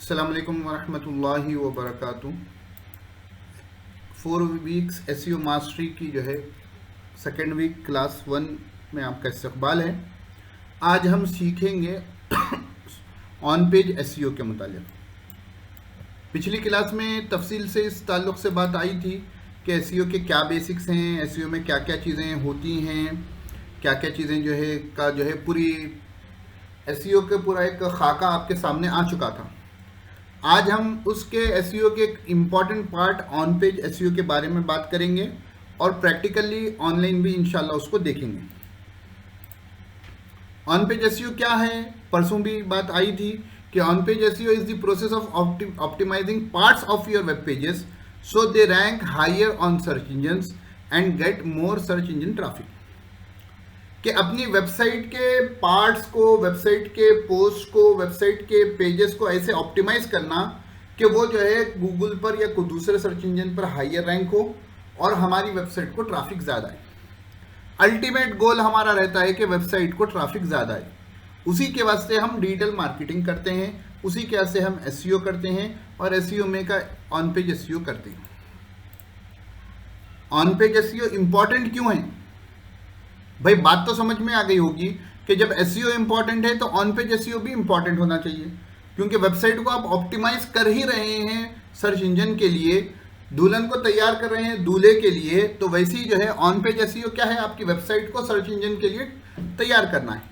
अस्सलाम वालेकुम वरहमतुल्लाहि वबरकातुहू। 4 वीक्स एसईओ मास्टरी की जो है सेकेंड वीक क्लास 1 में आपका इस्तकबाल है। आज हम सीखेंगे ऑन पेज एसईओ के मुतालिक। पिछली क्लास में तफसील से इस ताल्लुक़ से बात आई थी कि एसईओ के क्या बेसिक्स हैं, एसईओ में क्या क्या चीज़ें होती हैं, क्या क्या चीज़ें जो है पूरी एसईओ के पूरा एक खाका आपके सामने आ चुका था। आज हम उसके एसईओ के एक important part on page SEO के बारे में बात करेंगे और प्रैक्टिकली ऑनलाइन भी इंशाल्लाह उसको देखेंगे। ऑन पेज एसईओ क्या है, परसों भी बात आई थी कि on page SEO is the process of optimising parts of your web pages so they rank higher on search engines and get more search engine traffic. कि अपनी वेबसाइट के पार्ट्स को, वेबसाइट के पोस्ट को, वेबसाइट के pages को ऐसे optimise करना कि वो जो है गूगल पर या कोई दूसरे सर्च इंजन पर हायर रैंक हो और हमारी वेबसाइट को ट्रैफिक ज़्यादा आए। अल्टीमेट गोल हमारा रहता है कि वेबसाइट को ट्रैफिक ज़्यादा आए। उसी के वास्ते हम डिजिटल मार्केटिंग करते हैं, उसी के वास्ते हम एसईओ करते हैं और एसईओ में का ऑन पेज एसईओ करते हैं। ऑन पेज एसईओ इम्पॉर्टेंट क्यों है भाई? बात तो समझ में आ गई होगी कि जब एसईओ इंपॉर्टेंट है तो ऑन पेज एसईओ भी इंपॉर्टेंट होना चाहिए, क्योंकि वेबसाइट को आप ऑप्टिमाइज कर ही रहे हैं सर्च इंजन के लिए, दुल्हन को तैयार कर रहे हैं दूल्हे के लिए, तो वैसे ही जो है ऑन पेज एसईओ क्या है, आपकी वेबसाइट को सर्च इंजन के लिए तैयार करना है।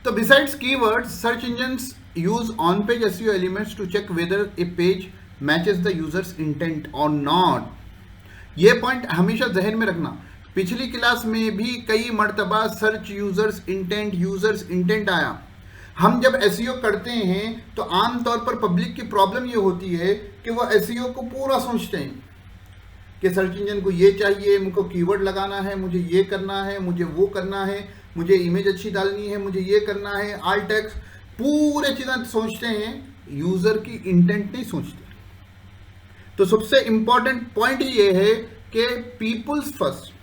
तो besides keywords, search engines use on page SEO elements to check whether a page matches the user's intent और नॉट। ये पॉइंट हमेशा जहन में रखना। पिछली क्लास में भी कई मर्तबा सर्च यूजर्स इंटेंट आया। हम जब एसईओ करते हैं तो आम तौर पर पब्लिक की प्रॉब्लम ये होती है कि वो एसईओ को पूरा सोचते हैं कि सर्च इंजन को ये चाहिए, मुझको कीवर्ड लगाना है, मुझे ये करना है, मुझे वो करना है, मुझे इमेज अच्छी डालनी है, मुझे ये करना है, आल टेक्स्ट, पूरे चीज़ें सोचते हैं, यूज़र की इंटेंट नहीं सोचते। तो सबसे इंपॉर्टेंट पॉइंट ये है कि पीपुल्स फर्स्ट।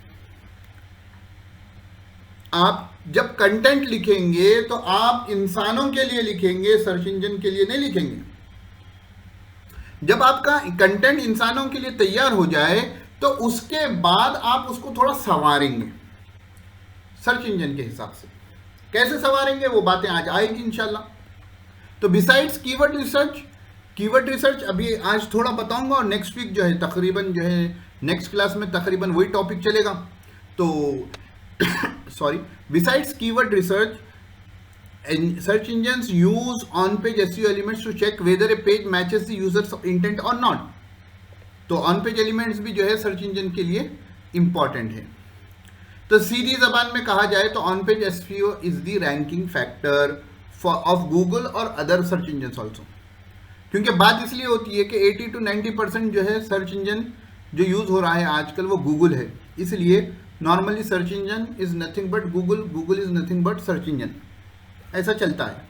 आप जब कंटेंट लिखेंगे तो आप इंसानों के लिए लिखेंगे, सर्च इंजन के लिए नहीं लिखेंगे। जब आपका कंटेंट इंसानों के लिए तैयार हो जाए तो उसके बाद आप उसको थोड़ा संवारेंगे सर्च इंजन के हिसाब से। कैसे संवारेंगे वो बातें आज आएगी इंशाल्लाह। तो बिसाइड्स कीवर्ड रिसर्च अभी आज थोड़ा बताऊंगा और नेक्स्ट वीक जो है तकरीबन जो है नेक्स्ट क्लास में तकरीबन वही टॉपिक चलेगा। तो besides keyword research, search engines use on-page SEO elements to check whether a page matches the user's intent or not. तो on-page elements भी जो है सर्च इंजन के लिए इंपॉर्टेंट है। तो सीधी जबान में कहा जाए तो on-page SEO is the ranking factor of Google और अदर सर्च इंजन ऑल्सो। क्योंकि बात इसलिए होती है कि 80 to 90% जो है सर्च इंजन जो यूज हो रहा है आजकल वो गूगल है, इसलिए normally search engine is nothing but Google is nothing but search engine, ऐसा चलता है।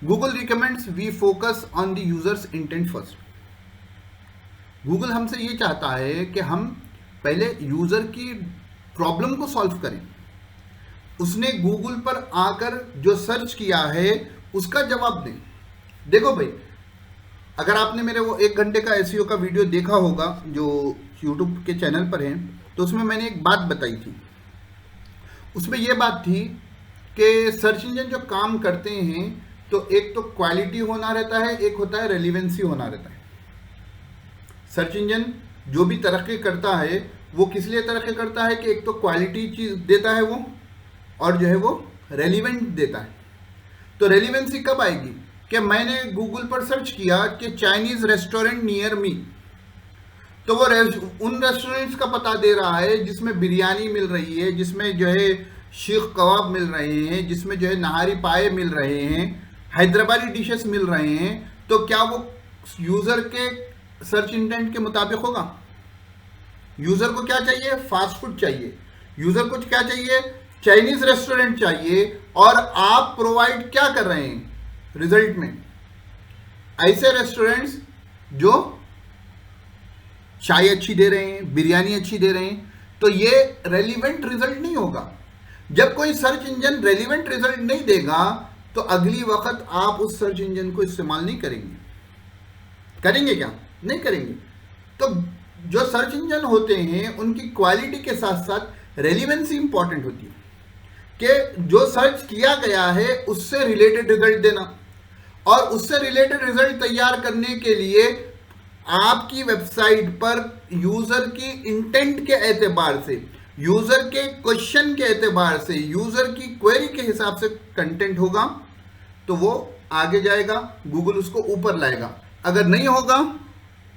Google recommends we focus on the user's intent first. Google हमसे ये चाहता है कि हम पहले यूजर की प्रॉब्लम को सॉल्व करें। उसने गूगल पर आकर जो सर्च किया है उसका जवाब दें। देखो भाई, अगर आपने मेरे वो 1 घंटे का एसईओ का वीडियो देखा होगा जो यूट्यूब के चैनल पर है, तो उसमें मैंने एक बात बताई थी। उसमें यह बात थी कि सर्च इंजन जो काम करते हैं तो एक तो क्वालिटी होना रहता है, एक होता है रेलिवेंसी होना रहता है। सर्च इंजन जो भी तरक्की करता है वो किस लिए तरक्की करता है कि एक तो क्वालिटी चीज़ देता है वो, और जो है वो रेलिवेंट देता है। तो रेलिवेंसी कब आएगी कि मैंने गूगल पर सर्च किया कि चाइनीज़ रेस्टोरेंट नियर मी, तो वो उन रेस्टोरेंट्स का पता दे रहा है जिसमें बिरयानी मिल रही है, जिसमें जो है शीख कबाब मिल रहे हैं, जिसमें जो है नहारी पाए मिल रहे हैं, हैदराबादी डिशेस मिल रहे हैं। तो क्या वो यूज़र के सर्च इंटेंट के मुताबिक होगा? यूज़र को क्या चाहिए? फास्ट फूड चाहिए। यूज़र को क्या चाहिए? चाइनीज़ रेस्टोरेंट चाहिए। और आप प्रोवाइड क्या कर रहे हैं रिजल्ट में? ऐसे रेस्टोरेंट्स जो चाय अच्छी दे रहे हैं, बिरयानी अच्छी दे रहे हैं। तो ये रेलिवेंट रिजल्ट नहीं होगा। जब कोई सर्च इंजन रेलिवेंट रिजल्ट नहीं देगा तो अगली वक्त आप उस सर्च इंजन को इस्तेमाल नहीं करेंगे। करेंगे क्या? नहीं करेंगे। तो जो सर्च इंजन होते हैं उनकी क्वालिटी के साथ साथ रेलिवेंसी इंपॉर्टेंट होती है कि जो सर्च किया गया है उससे रिलेटेड रिजल्ट देना, और उससे रिलेटेड रिजल्ट तैयार करने के लिए आपकी वेबसाइट पर यूजर की इंटेंट के एतबार से, यूजर के क्वेश्चन के एतबार से, यूजर की क्वेरी के हिसाब से कंटेंट होगा तो वो आगे जाएगा, गूगल उसको ऊपर लाएगा। अगर नहीं होगा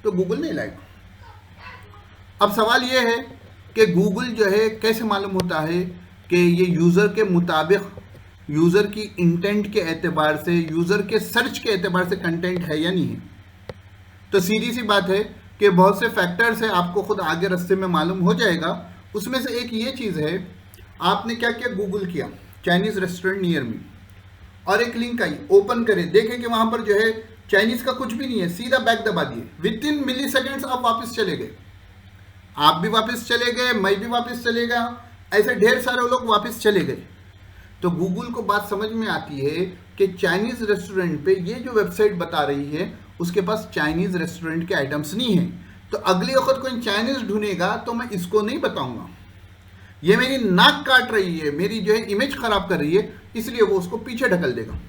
तो गूगल नहीं लाएगा। अब सवाल ये है कि गूगल जो है कैसे मालूम होता है कि ये यूजर के मुताबिक, यूजर की इंटेंट के एतबार से, यूजर के सर्च के एतबार से कंटेंट है या नहीं है? तो सीधी सी बात है कि बहुत से फैक्टर्स है, आपको खुद आगे रास्ते में मालूम हो जाएगा। उसमें से एक ये चीज़ है, आपने क्या किया, गूगल किया चाइनीज़ रेस्टोरेंट नियर मी, और एक लिंक आई, ओपन करें, देखें कि वहाँ पर जो है चाइनीज़ का कुछ भी नहीं है, सीधा बैक दबा दिए, विद इन मिली सेकेंड्स आप वापस चले गए। आप भी वापस चले गए, मैं भी वापस चले गया, ऐसे ढेर सारे लोग वापस चले गए। तो गूगल को बात समझ में आती है कि चाइनीज़ रेस्टोरेंट पे ये जो वेबसाइट बता रही है उसके पास चाइनीज़ रेस्टोरेंट के आइटम्स नहीं है। तो अगली वक्त कोई चाइनीज़ ढूंढेगा तो मैं इसको नहीं बताऊंगा, ये मेरी नाक काट रही है, मेरी जो है इमेज खराब कर रही है, इसलिए वो उसको पीछे ढकल देगा।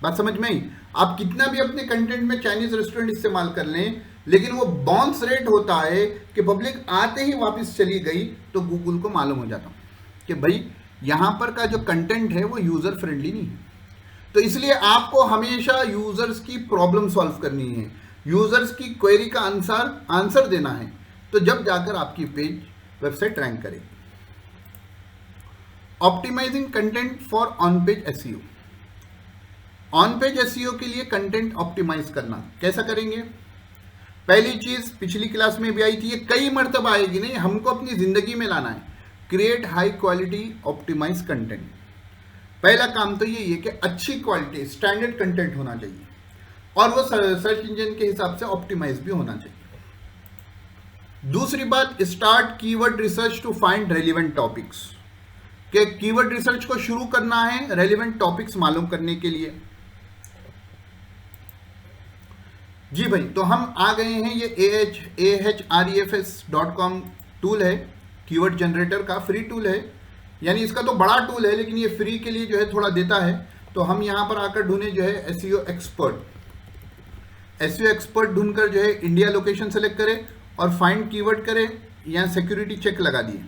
बात समझ में आई? आप कितना भी अपने कंटेंट में चाइनीज़ रेस्टोरेंट इस्तेमाल कर लें, लेकिन वो बाउंस रेट होता है कि पब्लिक आते ही वापस चली गई, तो गूगल को मालूम हो जाता कि भाई यहाँ पर का जो कंटेंट है वो यूज़र फ्रेंडली नहीं है। तो इसलिए आपको हमेशा यूज़र्स की प्रॉब्लम सॉल्व करनी है, यूज़र्स की क्वेरी का आंसर देना है, तो जब जाकर आपकी पेज वेबसाइट रैंक करेगी। Optimising content for on page SEO. On page SEO के लिए कंटेंट ऑप्टिमाइज करना कैसा करेंगे? पहली चीज पिछली क्लास में भी आई थी, ये कई मर्तबा आएगी, नहीं, हमको अपनी जिंदगी में लाना है। Create high quality optimise content. पहला काम तो ये है कि अच्छी क्वालिटी स्टैंडर्ड कंटेंट होना चाहिए, और वो सर्च इंजन के हिसाब से ऑप्टिमाइज भी होना चाहिए। दूसरी बात, start keyword research to find relevant topics. कि कीवर्ड रिसर्च को शुरू करना है रेलिवेंट टॉपिक्स मालूम करने के लिए। जी भाई, तो हम आ गए हैं, ये ahrefs.com टूल है, कीवर्ड जनरेटर का फ्री टूल है, यानी इसका तो बड़ा टूल है लेकिन ये फ्री के लिए जो है थोड़ा देता है। तो हम यहाँ पर आकर ढूंढे जो है एसईओ एक्सपर्ट। एसईओ एक्सपर्ट ढूंढकर जो है इंडिया लोकेशन सेलेक्ट करें और फाइंड कीवर्ड करें, यहाँ सिक्योरिटी चेक लगा दिए।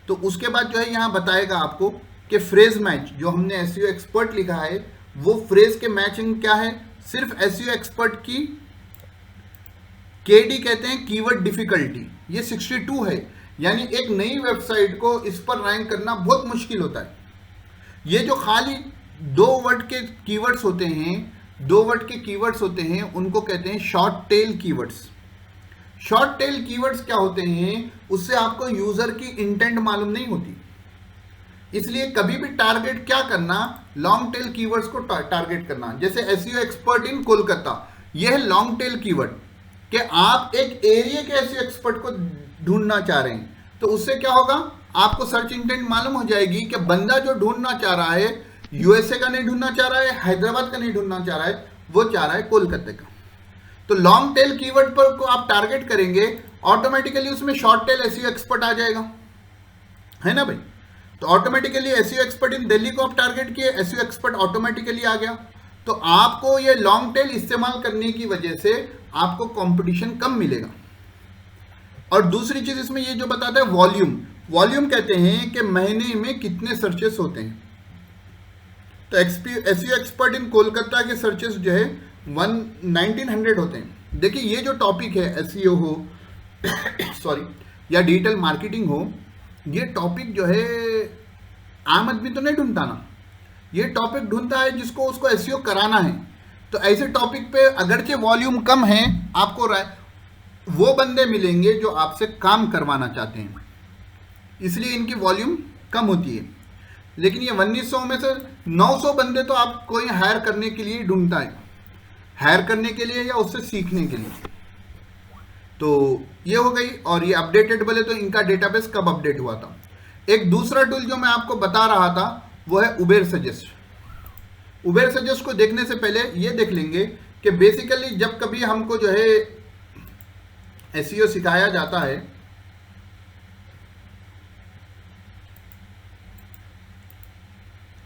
तो उसके बाद जो है यहाँ बताएगा आपको कि फ्रेज मैच, जो हमने एसईओ एक्सपर्ट लिखा है वो फ्रेज के मैचिंग क्या है। सिर्फ एसईओ एक्सपर्ट की केडी कहते हैं कीवर्ड डिफिकल्टी, ये 62 है, यानी एक नई वेबसाइट को इस पर रैंक करना बहुत मुश्किल होता है। ये जो खाली 2 वर्ड के कीवर्ड्स होते हैं, 2 वर्ड के कीवर्ड्स होते हैं, उनको कहते हैं short tail keywords. Short tail keywords क्या होते हैं, उससे आपको यूजर की इंटेंट मालूम नहीं होती, इसलिए कभी भी टारगेट क्या करना, लॉन्ग टेल कीवर्ड्स को टारगेट करना। जैसे एसईओ एक्सपर्ट इन कोलकाता, यह है लॉन्ग टेल कीवर्ड, कि आप एक एरिया के एसईओ एक्सपर्ट को ढूंढना चाह रहे हैं, तो उससे क्या होगा, आपको सर्च इंटेंट मालूम हो जाएगी कि बंदा जो ढूंढना चाह रहा है यूएसए का नहीं ढूंढना चाह रहा है, हैदराबाद का नहीं ढूंढना चाह रहा है, वो चाह रहा है कोलकाता का। तो लॉन्ग टेल कीवर्ड पर को आप टारगेट करेंगे, ऑटोमेटिकली उसमें शॉर्ट टेल एसईओ एक्सपर्ट आ जाएगा, है ना भाई। तो automatically SEO expert in Delhi को आप टारगेट किए, एसईओ एक्सपर्ट ऑटोमेटिकली आ गया। तो आपको ये लॉन्ग टेल इस्तेमाल करने की वजह से आपको कंपटीशन कम मिलेगा। और दूसरी चीज इसमें ये जो बताता है वॉल्यूम, वॉल्यूम कहते हैं कि महीने में कितने सर्चेस होते हैं। तो एसईओ एक्सपर्ट इन कोलकाता के सर्चेस जो है 1900 होते हैं। देखिए ये जो टॉपिक है एसईओ हो सॉरी या डिजिटल मार्केटिंग हो, ये टॉपिक जो है आम आदमी तो नहीं ढूंढता ना, ये टॉपिक ढूंढता है जिसको उसको एसईओ कराना है। तो ऐसे टॉपिक पे अगरचे वॉल्यूम कम है, आपको वो बंदे मिलेंगे जो आपसे काम करवाना चाहते हैं, इसलिए इनकी वॉल्यूम कम होती है। लेकिन ये 1900 में से 900 बंदे तो आप कोई हायर करने के लिए ढूंढता है, हायर करने के लिए या उससे सीखने के लिए। तो ये हो गई, और ये अपडेटेड बोले तो इनका डेटाबेस कब अपडेट हुआ था। एक दूसरा टूल जो मैं आपको बता रहा था वो है उबेर सजेस्ट। उबेर सजेस्ट को देखने से पहले ये देख लेंगे कि बेसिकली जब कभी हमको जो है एसईओ सिखाया जाता है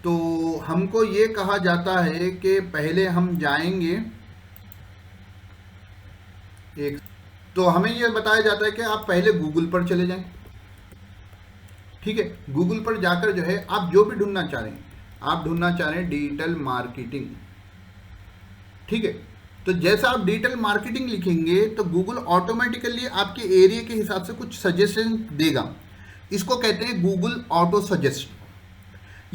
तो हमको ये कहा जाता है कि पहले हम जाएंगे एक, तो हमें ये बताया जाता है कि आप पहले गूगल पर चले जाएं, ठीक है। गूगल पर जाकर जो है आप जो भी ढूंढना चाह रहे हैं, आप ढूंढना चाह रहे हैं डिजिटल मार्केटिंग, ठीक है। तो जैसा आप डिजिटल मार्केटिंग लिखेंगे तो गूगल ऑटोमेटिकली आपके एरिया के हिसाब से कुछ सजेशन देगा। इसको कहते हैं गूगल ऑटो सजेस्ट।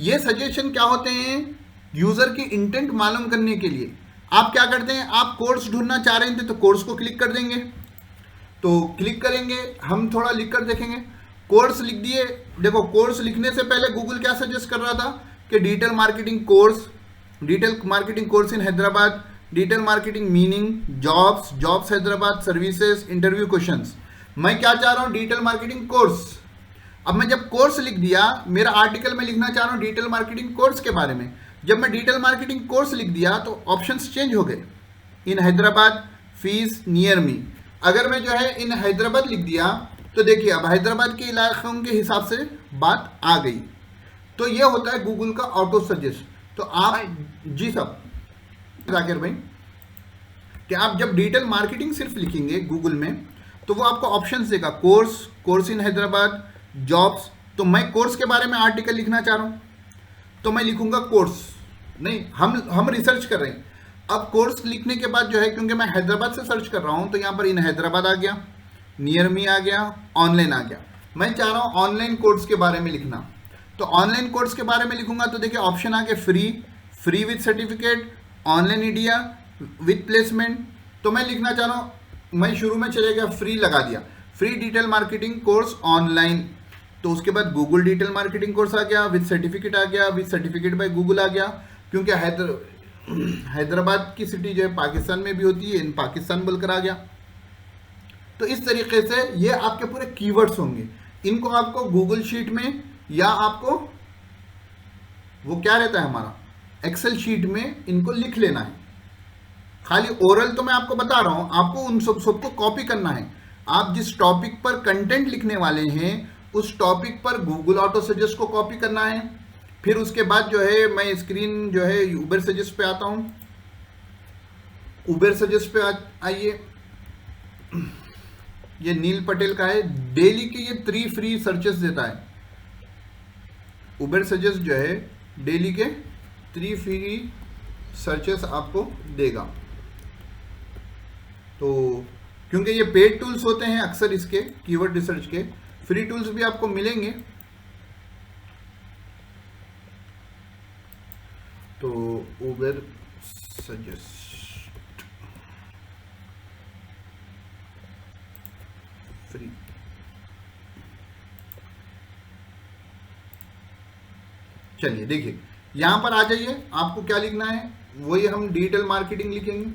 ये सजेशन क्या होते हैं? यूजर की इंटेंट मालूम करने के लिए आप क्या करते हैं, आप कोर्स ढूंढना चाह रहे थे तो कोर्स को क्लिक कर देंगे, तो क्लिक करेंगे, हम थोड़ा लिख कर देखेंगे, कोर्स लिख दिए। देखो कोर्स लिखने से पहले गूगल क्या सजेस्ट कर रहा था कि digital marketing course in Hyderabad, digital marketing meaning, jobs Hyderabad, services, interview questions. मैं क्या चाह रहा हूं? Digital marketing course. अब मैं जब कोर्स लिख दिया, मेरा आर्टिकल में लिखना चाह रहा हूं डिजिटल मार्केटिंग कोर्स के बारे में। जब मैं डिजिटल मार्केटिंग कोर्स लिख दिया तो ऑप्शंस चेंज हो गए। इन हैदराबाद, फीस, नियर मी। अगर मैं जो है इन हैदराबाद लिख दिया तो देखिए अब हैदराबाद के इलाकों के हिसाब से बात आ गई। तो ये होता है गूगल का ऑटो सजेस्ट। तो आप जी साहब जाकिर भाई कि आप जब डिजिटल मार्केटिंग सिर्फ लिखेंगे गूगल में तो वो आपको ऑप्शंस देगा, कोर्स इन हैदराबाद, जॉब्स। तो मैं कोर्स के बारे में आर्टिकल लिखना चाह रहा हूं तो मैं लिखूंगा कोर्स। नहीं, हम रिसर्च कर रहे हैं। अब कोर्स लिखने के बाद जो है, क्योंकि मैं हैदराबाद से सर्च कर रहा हूं तो यहां पर इन हैदराबाद आ गया, नियर मी आ गया, ऑनलाइन आ गया। मैं चाह रहा हूं ऑनलाइन कोर्स के बारे में लिखना, तो ऑनलाइन कोर्स के बारे में लिखूंगा तो देखिए ऑप्शन आ गए free with certificate, online India with placement. तो मैं लिखना चाह रहा हूँ, मैं शुरू में चले गया, फ्री लगा दिया, free digital marketing course online. तो उसके बाद गूगल डिजिटल मार्केटिंग कोर्स आ गया, विथ सर्टिफिकेट आ गया, विथ सर्टिफिकेट बाय गूगल आ गया। क्योंकि हैदराबाद की सिटी जो है पाकिस्तान में भी होती है, इन पाकिस्तान बोलकर आ गया। तो इस तरीके से ये आपके पूरे कीवर्ड्स होंगे। इनको आपको गूगल शीट में या आपको वो क्या रहता है हमारा एक्सेल शीट में इनको लिख लेना है। खाली ओरल तो मैं आपको बता रहा हूं, आपको उन सबको कॉपी करना है। आप जिस टॉपिक पर कंटेंट लिखने वाले हैं उस टॉपिक पर गूगल ऑटो सजेस्ट को कॉपी करना है। फिर उसके बाद जो है मैं स्क्रीन जो है उबेर सजेस्ट पे आता हूं। उबेर सजेस्ट पे आइए, ये नील पटेल का है, डेली के ये 3 फ्री सर्चेस देता है। उबेर सजेस्ट जो है डेली के 3 फ्री सर्चेस आपको देगा। तो क्योंकि ये पेड टूल्स होते हैं अक्सर इसके कीवर्ड रिसर्च के, फ्री टूल्स भी आपको मिलेंगे। तो उबेर सजेस्ट फ्री, चलिए देखिए यहां पर आ जाइए, आपको क्या लिखना है वही हम डिजिटल मार्केटिंग लिखेंगे।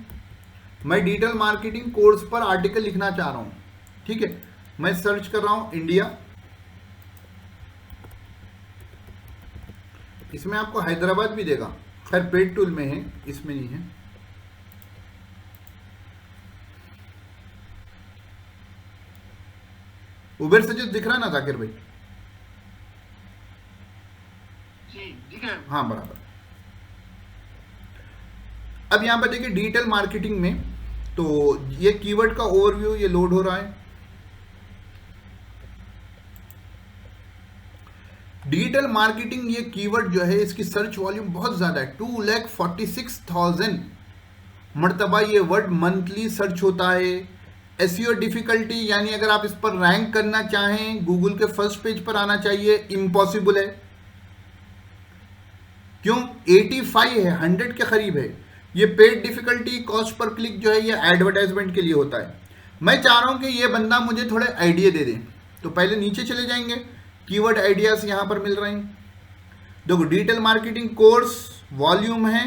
मैं डिजिटल मार्केटिंग कोर्स पर आर्टिकल लिखना चाह रहा हूं, ठीक है। मैं सर्च कर रहा हूं इंडिया, इसमें आपको हैदराबाद भी देगा, खैर पेड टूल में है, इसमें नहीं है। उबेर सजेस्ट दिख रहा ना जाकिर भाई? ठीक है, हाँ बराबर। अब यहां पर देखिए डिजिटल मार्केटिंग में तो ये कीवर्ड का ओवरव्यू ये लोड हो रहा है। डिजिटल मार्केटिंग ये कीवर्ड जो है इसकी सर्च वॉल्यूम बहुत ज्यादा है, 2,46,000 मरतबा ये वर्ड मंथली सर्च होता है। एसईओ डिफिकल्टी यानी अगर आप इस पर रैंक करना चाहें, गूगल के फर्स्ट पेज पर आना चाहिए, इम्पॉसिबल है। क्यों? 85 है, 100 के करीब है। ये paid difficulty, cost per click जो है ये एडवर्टाइजमेंट के लिए होता है। मैं चाह रहा हूं कि ये बंदा मुझे थोड़े आइडिया दे दे, तो पहले नीचे चले जाएंगे, कीवर्ड आइडियाज यहां पर मिल रहे हैं। देखो डिजिटल मार्केटिंग कोर्स वॉल्यूम है,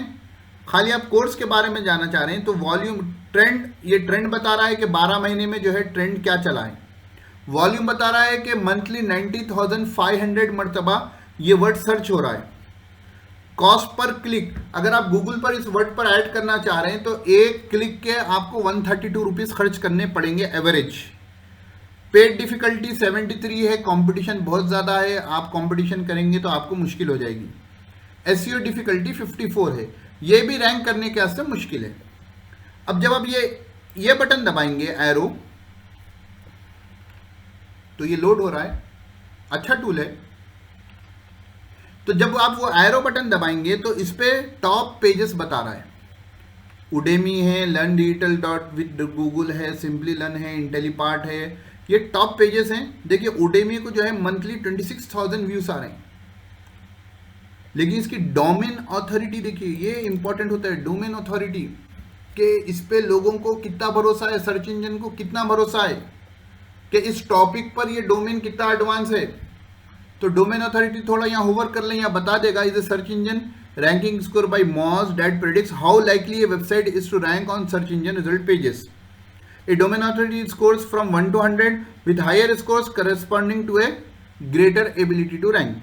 खाली आप कोर्स के बारे में जानना चाह रहे हैं तो वॉल्यूम ट्रेंड, ये ट्रेंड बता रहा है कि 12 महीने में जो है ट्रेंड क्या चला है। वॉल्यूम बता रहा है कि मंथली 90,500 मरतबा ये वर्ड सर्च हो रहा है। कॉस्ट पर क्लिक, अगर आप गूगल पर इस वर्ड पर ऐड करना चाह रहे हैं तो एक क्लिक के आपको 132 रुपीज़ खर्च करने पड़ेंगे एवरेज। पेड डिफिकल्टी 73 है, कंपटीशन बहुत ज़्यादा है, आप कंपटीशन करेंगे तो आपको मुश्किल हो जाएगी। एसईओ डिफिकल्टी 54 है, ये भी रैंक करने के वास्ते मुश्किल है। अब जब आप ये बटन दबाएंगे एरो, तो ये लोड हो रहा है, अच्छा टूल है। तो जब आप वो एरो बटन दबाएंगे तो इस पे टॉप पेजेस बता रहा है, उडेमी है, learn digital dot with Google है, सिंपली लर्न है, इंटेलीपार्ट है, ये टॉप पेजेस हैं। देखिए उडेमी को जो है मंथली 26,000 व्यूज आ रहे हैं, लेकिन इसकी डोमेन अथॉरिटी देखिए, ये इंपॉर्टेंट होता है, डोमेन अथॉरिटी कि इस पे लोगों को कितना भरोसा है, सर्च इंजन को कितना भरोसा है कि इस टॉपिक पर ये डोमेन कितना एडवांस है। तो डोमेन अथॉरिटी थोड़ा यहाँ होवर कर लें, यहाँ बता देगा is a search engine ranking score by Moz that predicts how likely a website is to rank on search engine result pages. A domain authority scores from 1 to 100 with higher scores corresponding to a greater ability to rank.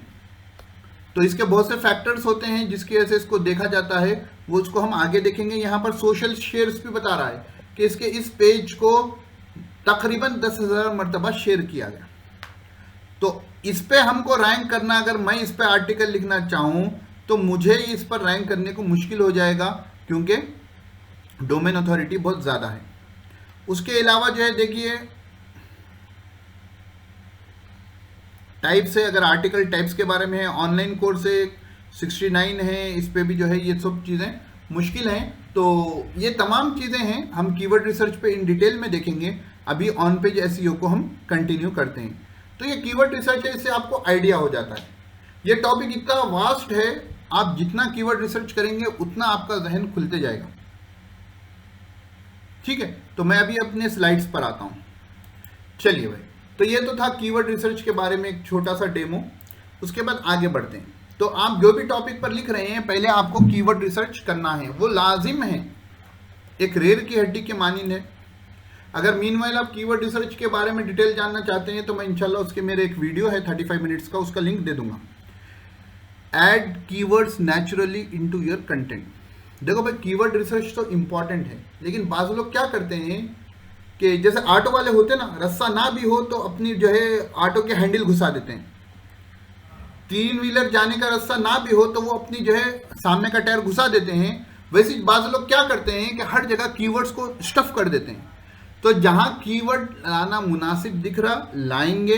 तो इसके बहुत से factors होते हैं जिसकी वजह से इसको देखा जाता है, वो उसको हम आगे देखेंगे। यहाँ पर सोशल शेयर्स भी बता रहा है कि इसके इस पेज को तकरीबन 10,000 मरतबा शेयर किया गया। तो इस पे हमको रैंक करना, अगर मैं इस पे आर्टिकल लिखना चाहूँ तो मुझे इस पर रैंक करने को मुश्किल हो जाएगा, क्योंकि डोमेन अथॉरिटी बहुत ज़्यादा है। उसके अलावा जो है देखिए टाइप्स है, अगर आर्टिकल टाइप्स के बारे में है, ऑनलाइन कोर्स है 69 है, इस पे भी जो है ये सब चीज़ें मुश्किल हैं। तो ये तमाम चीज़ें हैं, हम कीवर्ड रिसर्च पे इन डिटेल में देखेंगे। अभी ऑन पेज एसईओ को हम कंटिन्यू करते हैं। तो ये कीवर्ड रिसर्च है, इससे आपको आइडिया हो जाता है। ये टॉपिक इतना वास्ट है, आप जितना कीवर्ड रिसर्च करेंगे उतना आपका जहन खुलते जाएगा। ठीक है, तो मैं अभी अपने स्लाइड्स पर आता हूँ। चलिए भाई, तो ये तो था कीवर्ड रिसर्च के बारे में एक छोटा सा डेमो। उसके बाद आगे बढ़ते हैं। तो आप जो भी टॉपिक पर लिख रहे हैं, पहले आपको कीवर्ड रिसर्च करना है, वो लाजिम है, एक रेर की हड्डी के मानिंद है। अगर मीनवाइल आप कीवर्ड रिसर्च के बारे में डिटेल जानना चाहते हैं तो मैं इंशाल्लाह उसके मेरे एक वीडियो है 35 मिनट्स का, उसका लिंक दे दूंगा। Add keywords naturally into your content. देखो भाई, कीवर्ड रिसर्च तो इंपॉर्टेंट है, लेकिन बाज़ लोग क्या करते हैं कि जैसे ऑटो वाले होते हैं ना, रास्ता ना भी हो तो अपनी जो है ऑटो के हैंडल घुसा देते हैं। 3 व्हीलर जाने का रास्ता ना भी हो तो वो अपनी जो है सामने का टायर घुसा देते हैं। वैसे बाज़ लोग क्या करते हैं कि हर जगह कीवर्ड्स को स्टफ कर देते हैं। तो जहां कीवर्ड लाना मुनासिब दिख रहा लाएंगे,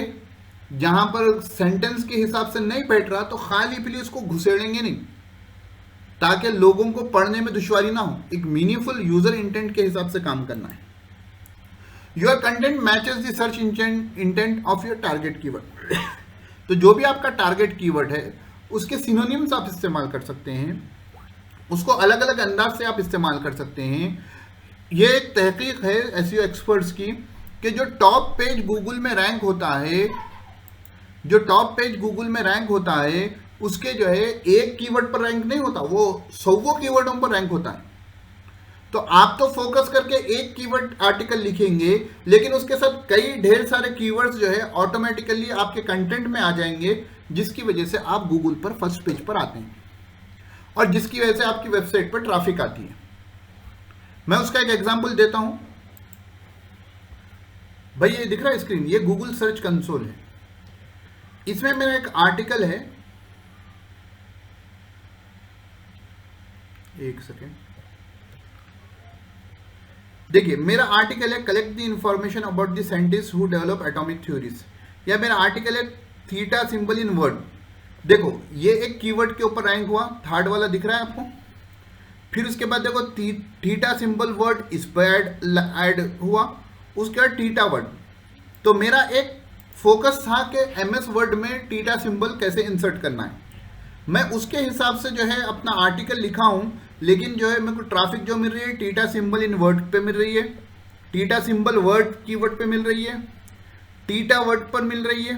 जहां पर सेंटेंस के हिसाब से नहीं बैठ रहा तो खाली पीली उसको घुसेड़ेंगे नहीं, ताकि लोगों को पढ़ने में दुश्वारी ना हो। एक मीनिंगफुल यूजर इंटेंट के हिसाब से काम करना है। Your content matches the search intent of your target keyword. तो जो भी आपका टारगेट कीवर्ड है उसके सिनोनिम्स आप इस्तेमाल कर सकते हैं, उसको अलग अलग अंदाज से आप इस्तेमाल कर सकते हैं। ये एक तहकीक है एसईओ एक्सपर्ट्स की कि जो टॉप पेज गूगल में रैंक होता है, जो टॉप पेज गूगल में रैंक होता है उसके जो है एक कीवर्ड पर रैंक नहीं होता, वो 100 कीवर्डों पर रैंक होता है। तो आप तो फोकस करके एक कीवर्ड आर्टिकल लिखेंगे, लेकिन उसके साथ कई ढेर सारे कीवर्ड्स जो है ऑटोमेटिकली आपके कंटेंट में आ जाएंगे, जिसकी वजह से आप गूगल पर फर्स्ट पेज पर आते हैं और जिसकी वजह से आपकी वेबसाइट पर ट्रैफिक आती है। मैं उसका एक एग्जांपल देता हूं भाई। ये दिख रहा है स्क्रीन, ये गूगल सर्च कंसोल है। इसमें मेरा एक आर्टिकल है, एक सेकेंड, देखिए मेरा आर्टिकल है collect the information about the scientist who develop atomic theories. या मेरा आर्टिकल है थीटा सिंबल इन वर्ड। देखो ये एक कीवर्ड के ऊपर रैंक हुआ, थर्ड वाला दिख रहा है आपको। फिर उसके बाद देखो थीटा सिंबल वर्ड इस पर ऐड हुआ, उसके बाद थीटा वर्ड। तो मेरा एक फोकस था कि एमएस वर्ड में थीटा सिंबल कैसे इंसर्ट करना है। मैं उसके हिसाब से जो है अपना आर्टिकल लिखा हूं, लेकिन जो है मेरे को ट्रैफिक जो मिल रही है थीटा सिंबल इन वर्ड पे मिल रही है, थीटा सिंबल वर्ड कीवर्ड पे मिल रही है, थीटा वर्ड पर मिल रही है,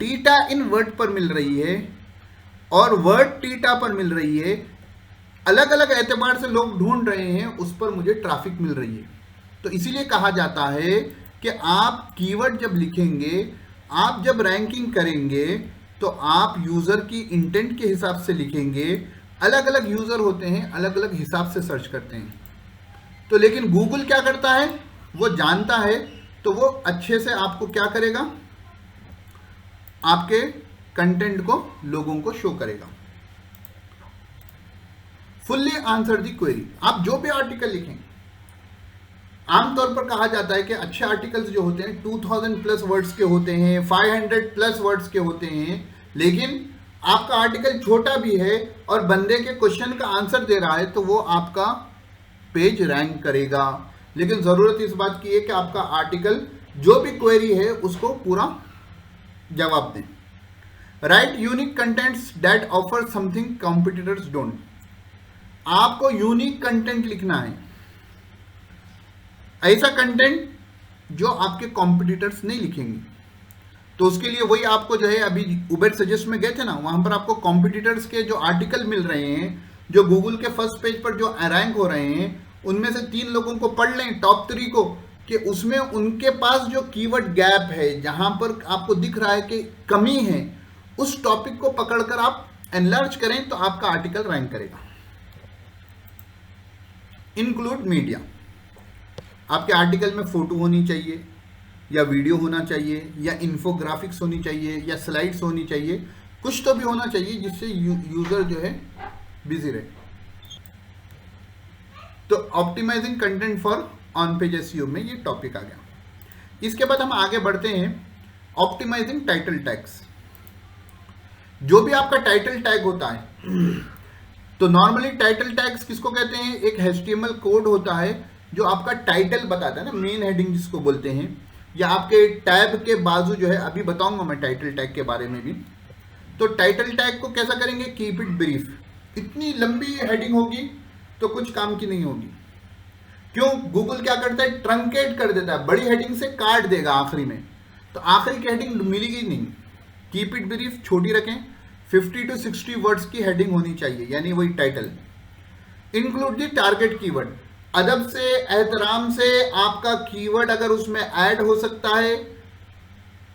थीटा इन वर्ड पर मिल रही है और वर्ड थीटा पर मिल रही है। अलग अलग एतबार से लोग ढूंढ रहे हैं, उस पर मुझे ट्रैफिक मिल रही है। तो इसीलिए कहा जाता है कि आप कीवर्ड जब लिखेंगे, आप जब रैंकिंग करेंगे तो आप यूजर की इंटेंट के हिसाब से लिखेंगे। अलग अलग यूजर होते हैं, अलग अलग हिसाब से सर्च करते हैं। तो लेकिन गूगल क्या करता है, वो जानता है, तो वो अच्छे से आपको क्या करेगा, आपके कंटेंट को लोगों को शो करेगा। फुल्ली आंसर दी क्वेरी, आप जो भी आर्टिकल लिखें, आमतौर पर कहा जाता है कि अच्छे आर्टिकल्स जो होते हैं 2000 प्लस वर्ड्स के होते हैं, 500 प्लस वर्ड्स के होते हैं, लेकिन आपका आर्टिकल छोटा भी है और बंदे के क्वेश्चन का आंसर दे रहा है तो वो आपका पेज रैंक करेगा। लेकिन जरूरत इस बात की है कि आपका आर्टिकल जो भी क्वेरी है उसको पूरा जवाब दें। Right unique contents that offer something competitors don't, आपको यूनिक कंटेंट लिखना है, ऐसा कंटेंट जो आपके कॉम्पिटिटर्स नहीं लिखेंगे। तो उसके लिए वही आपको जो है, अभी उबेर सजेस्ट में गए थे ना, वहां पर आपको कॉम्पिटिटर्स के जो आर्टिकल मिल रहे हैं, जो गूगल के फर्स्ट पेज पर जो रैंक हो रहे हैं, उनमें से 3 लोगों को पढ़ लें, टॉप 3 को, कि उसमें उनके पास जो कीवर्ड गैप है, जहां पर आपको दिख रहा है कि कमी है, उस टॉपिक को पकड़कर आप एनलार्ज करें तो आपका आर्टिकल रैंक करेगा। इंक्लूड मीडिया, आपके आर्टिकल में फोटो होनी चाहिए या वीडियो होना चाहिए या इन्फोग्राफिक्स होनी चाहिए या स्लाइड्स होनी चाहिए, कुछ तो भी होना चाहिए जिससे यूजर जो है बिजी रहे। तो optimising content for on page SEO में ये टॉपिक आ गया। इसके बाद हम आगे बढ़ते हैं, ऑप्टिमाइजिंग टाइटल टैग्स। जो भी आपका टाइटल टैग होता है, तो नॉर्मली टाइटल टैग्स किसको कहते हैं, एक HTML कोड होता है जो आपका टाइटल बताता है ना, मेन हेडिंग जिसको बोलते हैं, या आपके टैब के बाजू जो है, अभी बताऊंगा मैं टाइटल टैग के बारे में भी। तो टाइटल टैग को कैसा करेंगे, कीप इट ब्रीफ। इतनी लंबी हेडिंग होगी तो कुछ काम की नहीं होगी। क्यों, गूगल क्या करता है, ट्रंकेट कर देता है, बड़ी हेडिंग से काट देगा आखिरी में, तो आखिरी की हेडिंग मिलेगी नहीं। कीप इट ब्रीफ, छोटी रखें, 50 to 60 वर्ड्स की हेडिंग होनी चाहिए, यानी वही title. Include the target keyword, अदब से एहतराम से आपका कीवर्ड अगर उसमें ऐड हो सकता है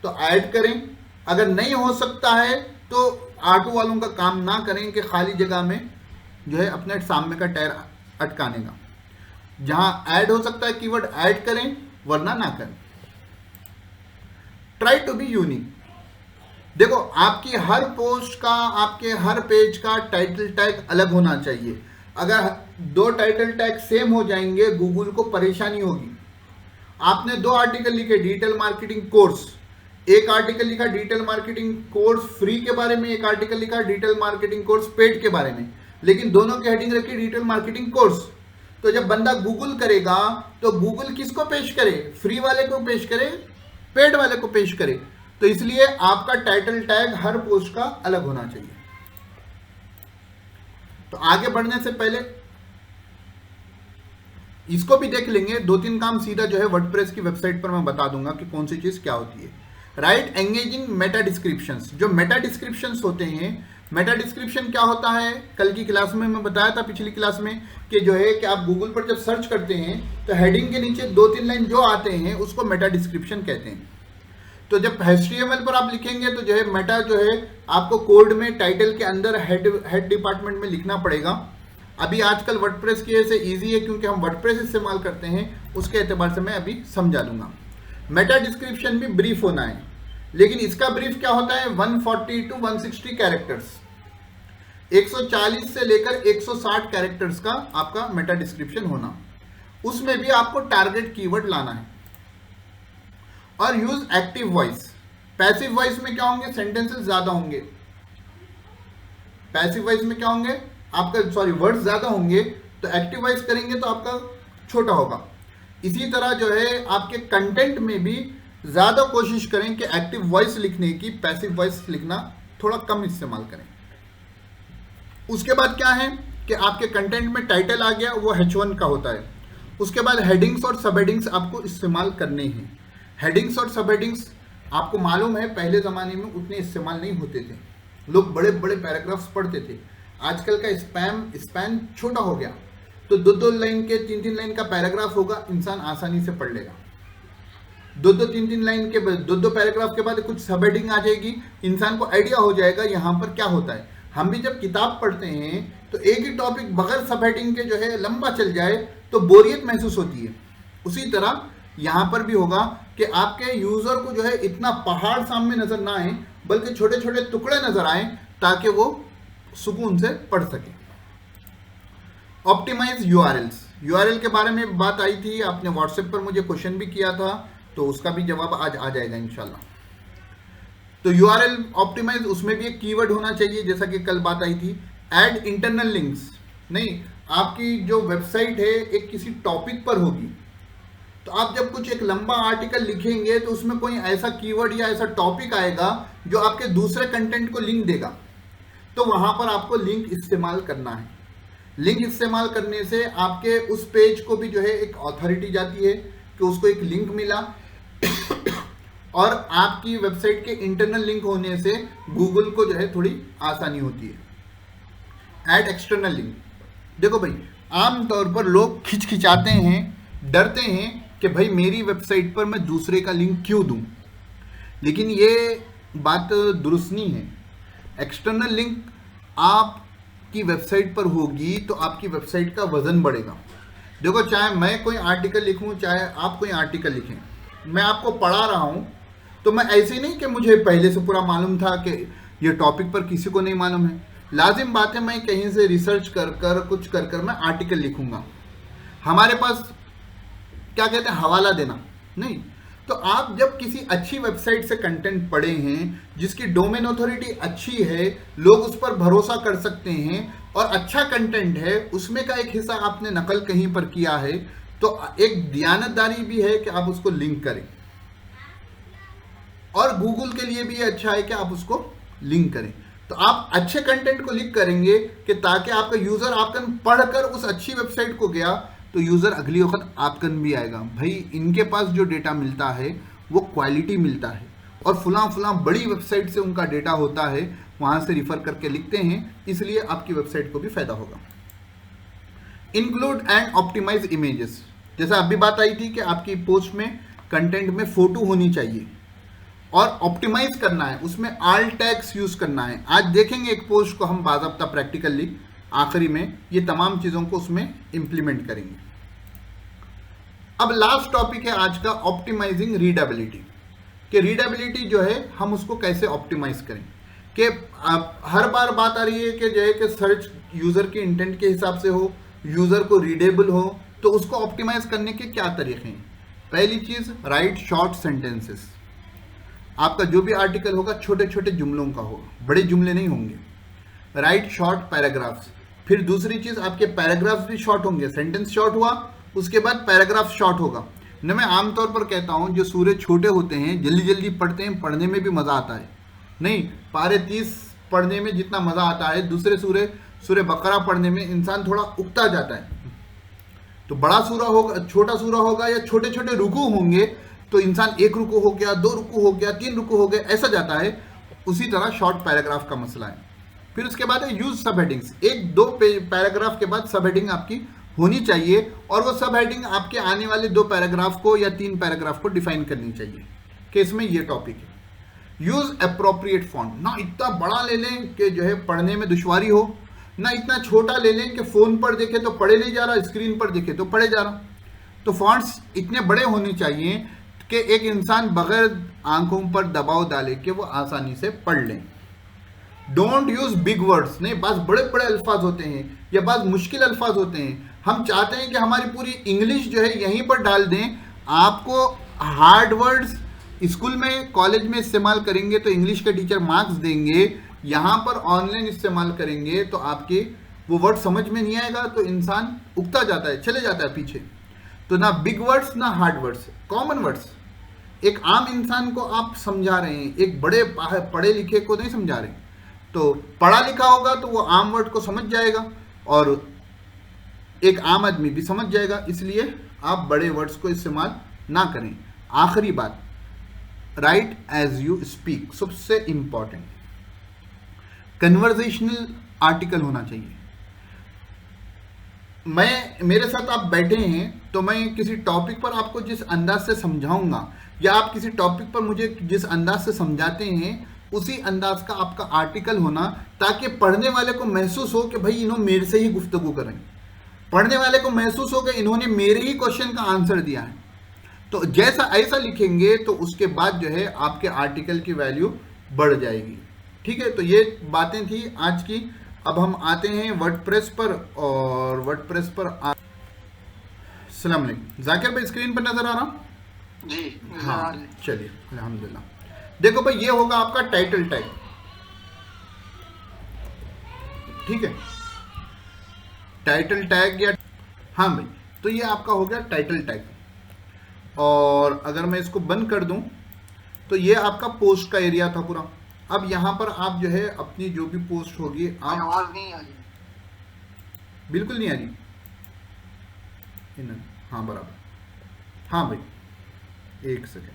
तो ऐड करें, अगर नहीं हो सकता है तो ऑटो वालों का काम ना करें कि खाली जगह में जो है अपने सामने का टायर अटकाने का। जहां ऐड हो सकता है कीवर्ड ऐड करें, वरना ना करें। ट्राई टू बी यूनिक, देखो आपकी हर पोस्ट का, आपके हर पेज का टाइटल टैग अलग होना चाहिए। अगर 2 टाइटल टैग सेम हो जाएंगे, गूगल को परेशानी होगी। आपने 2 आर्टिकल लिखे, डिजिटल मार्केटिंग कोर्स, एक आर्टिकल लिखा डिजिटल मार्केटिंग कोर्स फ्री के बारे में, एक आर्टिकल लिखा डिजिटल मार्केटिंग कोर्स पेड के बारे में, लेकिन दोनों की हेडिंग रखी डिजिटल मार्केटिंग कोर्स। तो जब बंदा गूगल करेगा तो गूगल किसको पेश करे, फ्री वाले को पेश करे, पेड वाले को पेश करे। तो इसलिए आपका टाइटल टैग हर पोस्ट का अलग होना चाहिए। तो आगे बढ़ने से पहले इसको भी देख लेंगे, 2-3 काम सीधा जो है वर्डप्रेस की वेबसाइट पर मैं बता दूंगा कि कौन सी चीज क्या होती है। राइट एंगेजिंग मेटा डिस्क्रिप्शंस, जो मेटा डिस्क्रिप्शंस होते हैं, मेटा डिस्क्रिप्शन क्या होता है, कल की क्लास में मैं बताया था, पिछली क्लास में, कि जो है कि आप गूगल पर जब सर्च करते हैं तो हेडिंग के नीचे 2-3 लाइन जो आते हैं उसको मेटा डिस्क्रिप्शन कहते हैं। तो जब HTML पर आप लिखेंगे तो जो है मेटा जो है आपको कोड में टाइटल के अंदर हेड डिपार्टमेंट में लिखना पड़ेगा। अभी आजकल वर्डप्रेस की वजह से इजी है क्योंकि हम वर्डप्रेस इस्तेमाल करते हैं, उसके एतबार से मैं अभी समझा दूंगा। मेटा डिस्क्रिप्शन भी ब्रीफ होना है, लेकिन इसका ब्रीफ क्या होता है, 140 to 160 कैरेक्टर्स, 140 से लेकर 160 कैरेक्टर्स का आपका मेटा डिस्क्रिप्शन होना। उसमें भी आपको टारगेट कीवर्ड लाना है। और use active voice, passive voice में क्या होंगे, सेंटेंसेस ज्यादा होंगे। पैसिव वॉइस में क्या होंगे आपका, वर्ड्स ज्यादा होंगे, तो एक्टिव वॉइस करेंगे तो आपका छोटा होगा। इसी तरह जो है आपके कंटेंट में भी ज्यादा कोशिश करें कि एक्टिव वॉइस लिखने की, पैसिव वॉइस लिखना थोड़ा कम इस्तेमाल करें। उसके बाद क्या है कि आपके कंटेंट में टाइटल आ गया, वो H1 का होता है। उसके बाद हेडिंग्स और सब हेडिंग्स आपको इस्तेमाल करने हैं। हेडिंग्स और सब हेडिंग्स आपको मालूम है पहले ज़माने में उतने इस्तेमाल नहीं होते थे, लोग बड़े बड़े पैराग्राफ्स पढ़ते थे। आजकल का स्पैन छोटा हो गया, तो 2-2 लाइन के 3-3 लाइन का पैराग्राफ होगा, इंसान आसानी से पढ़ लेगा। 2-2 3-3 लाइन के 2-2 पैराग्राफ के बाद कुछ सब हेडिंग आ जाएगी, इंसान को आइडिया हो जाएगा यहाँ पर क्या होता है। हम भी जब किताब पढ़ते हैं तो एक ही टॉपिक बगैर सब हेडिंग के जो है लंबा चल जाए तो बोरियत महसूस होती है। उसी तरह यहां पर भी होगा कि आपके यूजर को जो है इतना पहाड़ सामने नजर ना आए, बल्कि छोटे छोटे टुकड़े नजर आए, ताकि वो सुकून से पढ़ सके। ऑप्टिमाइज यूआरएल्स, यूआरएल के बारे में बात आई थी, आपने व्हाट्सएप पर मुझे क्वेश्चन भी किया था, तो उसका भी जवाब आज आ जाएगा इंशाल्लाह। तो यूआरएल ऑप्टिमाइज, उसमें भी एक कीवर्ड होना चाहिए, जैसा कि कल बात आई थी। ऐड इंटरनल लिंक्स, नहीं, आपकी जो वेबसाइट है एक किसी टॉपिक पर होगी, तो आप जब कुछ एक लंबा आर्टिकल लिखेंगे तो उसमें कोई ऐसा कीवर्ड या ऐसा टॉपिक आएगा जो आपके दूसरे कंटेंट को लिंक देगा, तो वहां पर आपको लिंक इस्तेमाल करना है। लिंक इस्तेमाल करने से आपके उस पेज को भी जो है एक अथॉरिटी जाती है कि उसको एक लिंक मिला और आपकी वेबसाइट के इंटरनल लिंक होने से गूगल को जो है थोड़ी आसानी होती है। ऐड एक्सटर्नल लिंक, देखो भाई, आमतौर पर लोग खिचखिचाते हैं, डरते हैं कि भाई मेरी वेबसाइट पर मैं दूसरे का लिंक क्यों दूं, लेकिन ये बात दुरुस्त नहीं है। एक्सटर्नल लिंक आपकी वेबसाइट पर होगी तो आपकी वेबसाइट का वजन बढ़ेगा। देखो, चाहे मैं कोई आर्टिकल लिखूं, चाहे आप कोई आर्टिकल लिखें, मैं आपको पढ़ा रहा हूं, तो मैं ऐसे नहीं कि मुझे पहले से पूरा मालूम था कि ये टॉपिक पर किसी को नहीं मालूम है। लाजिम बात है, मैं कहीं से रिसर्च कुछ कर मैं आर्टिकल लिखूंगा। हमारे पास क्या कहते हैं, हवाला देना नहीं। तो आप जब किसी अच्छी वेबसाइट से कंटेंट पढ़े हैं, जिसकी डोमेन अथॉरिटी अच्छी है, लोग उस पर भरोसा कर सकते हैं और अच्छा कंटेंट है, उसमें का एक हिस्सा आपने नकल कहीं पर किया है, तो एक दियानतदारी भी है कि आप उसको लिंक करें, और गूगल के लिए भी अच्छा है कि आप उसको लिंक करें। तो आप अच्छे कंटेंट को लिंक करेंगे कि ताकि आपका यूजर आपकन पढ़कर उस अच्छी वेबसाइट को गया तो यूजर अगली वक्त आपकन भी आएगा। भाई, इनके पास जो डेटा मिलता है वो क्वालिटी मिलता है, और फुला बड़ी वेबसाइट से उनका डेटा होता है, वहां से रिफर करके लिखते हैं, इसलिए आपकी वेबसाइट को भी फायदा होगा। इंक्लूड एंड ऑप्टिमाइज इमेजेस, जैसा अभी बात आई थी कि आपकी पोस्ट में कंटेंट में फोटो होनी चाहिए और ऑप्टिमाइज करना है, उसमें ऑल टैग्स यूज करना है। आज देखेंगे एक पोस्ट को हम बाज़ाब्ता प्रैक्टिकली आखिरी में ये तमाम चीजों को उसमें इंप्लीमेंट करेंगे। अब लास्ट टॉपिक है आज का, ऑप्टिमाइजिंग रीडेबिलिटी, कि रीडेबिलिटी जो है हम उसको कैसे ऑप्टिमाइज करें। कि हर बार बात आ रही है कि जो है कि सर्च यूजर के इंटेंट के हिसाब से हो, यूजर को रीडेबल हो, तो उसको ऑप्टिमाइज करने के क्या तरीके हैं। पहली चीज, राइट शॉर्ट सेंटेंसेस। आपका जो भी आर्टिकल होगा छोटे छोटे जुमलों का होगा, बड़े जुमले नहीं होंगे। Right short paragraphs. फिर दूसरी चीज, आपके पैराग्राफ्स भी शॉर्ट होंगे। सेंटेंस शॉर्ट हुआ, उसके बाद पैराग्राफ शॉर्ट होगा। न, मैं आमतौर पर कहता हूं जो सूरे छोटे होते हैं जल्दी जल्दी पढ़ते हैं, पढ़ने में भी मजा आता है। नहीं, पारे 30 पढ़ने में जितना मजा आता है, दूसरे सूरे बकरा पढ़ने में इंसान थोड़ा उकता जाता है। तो बड़ा सूरा होगा, छोटा सूरा होगा, या छोटे छोटे रुकू होंगे, तो इंसान एक रुकू हो गया, 2 रुकू हो गया, 3 रुकू हो गया, ऐसा जाता है। उसी तरह शॉर्ट पैराग्राफ का मसला है। फिर उसके बाद है यूज सब हेडिंग्स। 1-2 पैराग्राफ के बाद सब हेडिंग आपकी होनी चाहिए, और वो सब हेडिंग आपके आने वाले 2 पैराग्राफ को या 3 पैराग्राफ को डिफाइन करनी चाहिए कि इसमें ये टॉपिक है। यूज अप्रोप्रिएट फॉन्ट, ना इतना बड़ा ले लें कि जो है पढ़ने में दुश्वारी हो, ना इतना छोटा ले लें कि फोन पर देखे तो पढ़े नहीं जा रहा, स्क्रीन पर देखे तो पढ़े जा रहा। तो फॉन्ट्स इतने बड़े होने चाहिए कि एक इंसान बगैर आंखों पर दबाव डाले कि वो आसानी से पढ़ लें। डोंट यूज बिग वर्ड्स, नहीं, बस बड़े बड़े अल्फाज होते हैं या बस मुश्किल अल्फाज होते हैं। हम चाहते हैं कि हमारी पूरी इंग्लिश जो है यहीं पर डाल दें। आपको हार्ड वर्ड्स स्कूल में कॉलेज में इस्तेमाल करेंगे तो इंग्लिश के टीचर मार्क्स देंगे, यहाँ पर ऑनलाइन इस्तेमाल करेंगे तो आपके वो वर्ड समझ में नहीं आएगा, तो इंसान उगता जाता है, चले जाता है पीछे। तो ना बिग वर्ड्स ना हार्ड वर्ड्स, कॉमन वर्ड्स। एक आम इंसान को आप समझा रहे हैं, एक बड़े पढ़े लिखे को नहीं समझा रहे। तो पढ़ा लिखा होगा तो वो आम वर्ड को समझ जाएगा और एक आम आदमी भी समझ जाएगा, इसलिए आप बड़े वर्ड्स को इस्तेमाल ना करें। आखिरी बात, राइट एज यू स्पीक, सबसे इंपॉर्टेंट। कन्वर्सेशनल आर्टिकल होना चाहिए। मेरे साथ आप बैठे हैं तो मैं किसी टॉपिक पर आपको जिस अंदाज से समझाऊंगा या आप किसी टॉपिक पर मुझे जिस अंदाज से समझाते हैं उसी अंदाज का आपका आर्टिकल होना, ताकि पढ़ने वाले को महसूस हो कि भाई इन्होंने मेरे से ही गुफ्तगू करें, पढ़ने वाले को महसूस हो कि इन्होंने मेरे ही क्वेश्चन का आंसर दिया है। तो जैसा ऐसा लिखेंगे तो उसके बाद जो है आपके आर्टिकल की वैल्यू बढ़ जाएगी। ठीक है, तो ये बातें थी आज की। अब हम आते हैं वर्डप्रेस पर, और वर्डप्रेस पर अस्सलाम वालेकुम। जाकिर भाई स्क्रीन पर नजर आ रहा? जी हाँ, चलिए अल्हम्दुलिल्लाह। देखो भाई, ये होगा आपका टाइटल टैग। ठीक है, टाइटल टैग या हाँ भाई, तो ये आपका हो गया टाइटल टैग। और अगर मैं इसको बंद कर दूं तो ये आपका पोस्ट का एरिया था पूरा। अब यहां पर आप जो है अपनी जो भी पोस्ट होगी आप, आवाज नहीं आ रही। बिल्कुल नहीं आ रही। हाँ बराबर, हाँ भाई एक सेकेंड।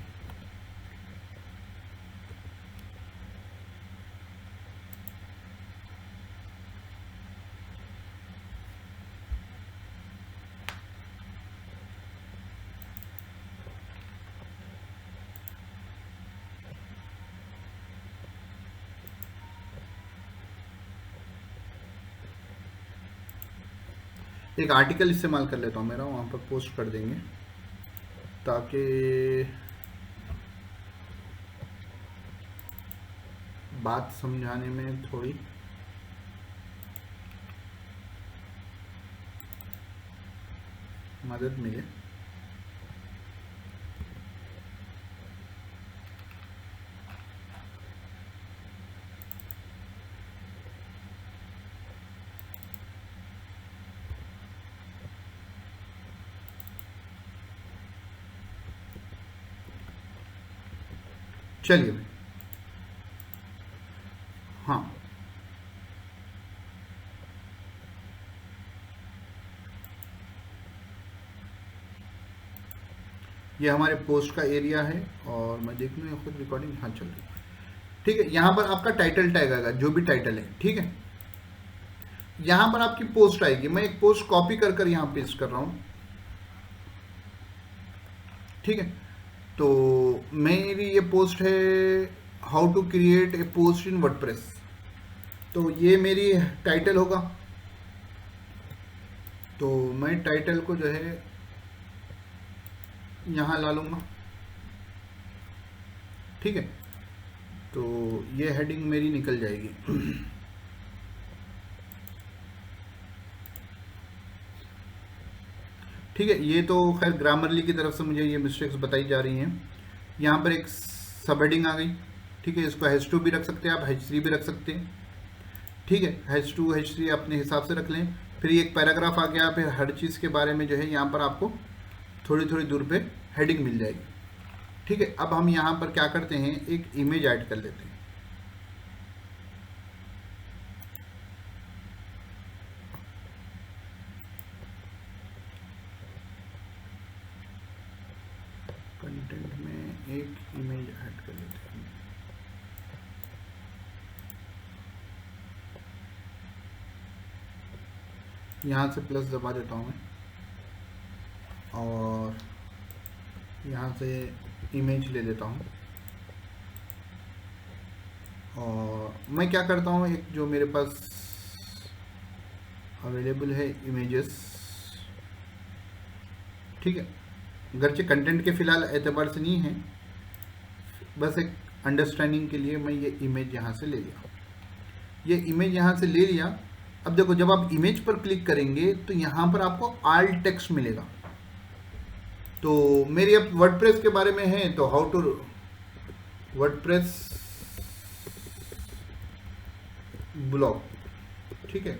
एक आर्टिकल इस्तेमाल कर लेता हूँ मेरा, वहाँ पर पोस्ट कर देंगे ताकि बात समझाने में थोड़ी मदद मिले। चलिए भाई, हाँ ये हमारे पोस्ट का एरिया है, और मैं देख लूँ खुद रिकॉर्डिंग हाँ चल रही है। ठीक है, यहाँ पर आपका टाइटल टैग आएगा, जो भी टाइटल है। ठीक है, यहाँ पर आपकी पोस्ट आएगी। मैं एक पोस्ट कॉपी कर कर यहाँ पेस्ट कर रहा हूँ। ठीक है, तो मेरी ये पोस्ट है how to create a post in WordPress. तो ये मेरी टाइटल होगा। तो मैं टाइटल को जो है यहाँ ला लूँगा। ठीक है, तो ये हेडिंग मेरी निकल जाएगी। ठीक है, ये तो खैर ग्रामरली की तरफ से मुझे ये मिस्टेक्स बताई जा रही हैं। यहाँ पर एक सब हेडिंग आ गई। ठीक है, इसको H2 भी रख सकते हैं आप, H3 भी रख सकते हैं। ठीक है, H2 H3 अपने हिसाब से रख लें। फिर एक पैराग्राफ आ गया, फिर हर चीज़ के बारे में जो है यहाँ पर आपको थोड़ी थोड़ी दूर पे हेडिंग मिल जाएगी। ठीक है, अब हम यहाँ पर क्या करते हैं, एक इमेज ऐड कर लेते हैं। कंटेंट में एक इमेज ऐड कर लेते हैं। यहाँ से प्लस दबा देता हूँ मैं, और यहाँ से इमेज ले लेता हूँ। और मैं क्या करता हूँ, एक जो मेरे पास अवेलेबल है इमेजेस। ठीक है, अगरचे कंटेंट के फ़िलहाल एतबार से नहीं है, बस एक अंडरस्टैंडिंग के लिए मैं ये इमेज यहाँ से ले लिया। ये इमेज यहाँ से ले लिया। अब देखो, जब आप इमेज पर क्लिक करेंगे तो यहाँ पर आपको आल्ट टेक्स्ट मिलेगा। तो मेरी अब वर्डप्रेस के बारे में है, तो हाउ टू वर्डप्रेस ब्लॉग। ठीक है,